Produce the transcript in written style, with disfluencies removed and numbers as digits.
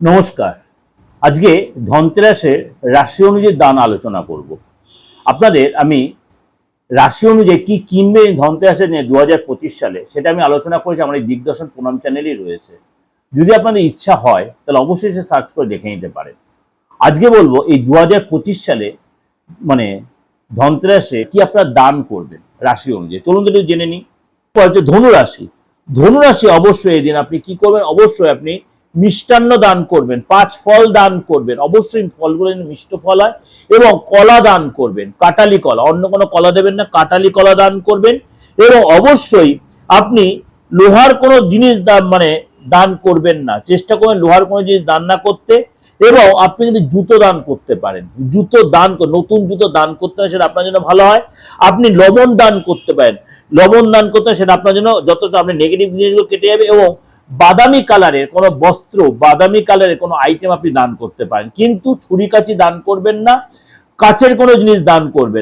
নমস্কার। আজকে ধনতেরাসের রাশি অনুযায়ী দান আলোচনা করব। আপনাদের আমি রাশি অনুযায়ী কি কিনবে ধনতেরাসে নিয়ে 2025 সালে সেটা আমি আলোচনা করেছি আমার এই দিগদর্শন প্রণাম চ্যানেলই রয়েছে। যদি আপনাদের ইচ্ছা হয় তাহলে অবশ্যই সে সার্চ করে দেখে নিতে পারেন। আজকে বলবো এই 2025 সালে মানে ধনতেরাসে কি আপনারা দান করবেন রাশি অনুযায়ী। চলুন একটু জেনে নিই। হচ্ছে ধনুরাশি। ধনুরাশি অবশ্যই এই দিন আপনি কি করবেন, অবশ্যই আপনি মিষ্টান্ন দান করবেন, 5 ফল দান করবেন, অবশ্যই ফলগুলো মিষ্ট ফল হয়, এবং কলা দান করবেন, কাটালি কলা, অন্য কোনো কলা দেবেন না, কাটালি কলা দান করবেন। এবং অবশ্যই আপনি লোহার কোনো জিনিস দান করবেন না, চেষ্টা করবেন লোহার কোনো জিনিস দান না করতে। এবং আপনি যদি জুতো দান করতে পারেন, জুতো দান, নতুন জুতো দান করতে হয়, সেটা আপনার জন্য ভালো হয়। আপনি লবণ দান করতে পারেন, লবণ দান করতে হয়, সেটা আপনার জন্য যতটা আপনি নেগেটিভ জিনিসগুলো কেটে যাবে। এবং বাদামি কালারের কোনো বস্ত্র, বাদামি কালারের কোনো আইটেম আপনি দান করতে পারেন, কিন্তু ছুরি কাঁচি দান করবেন না, কাচের কোনো জিনিস দান করবেন।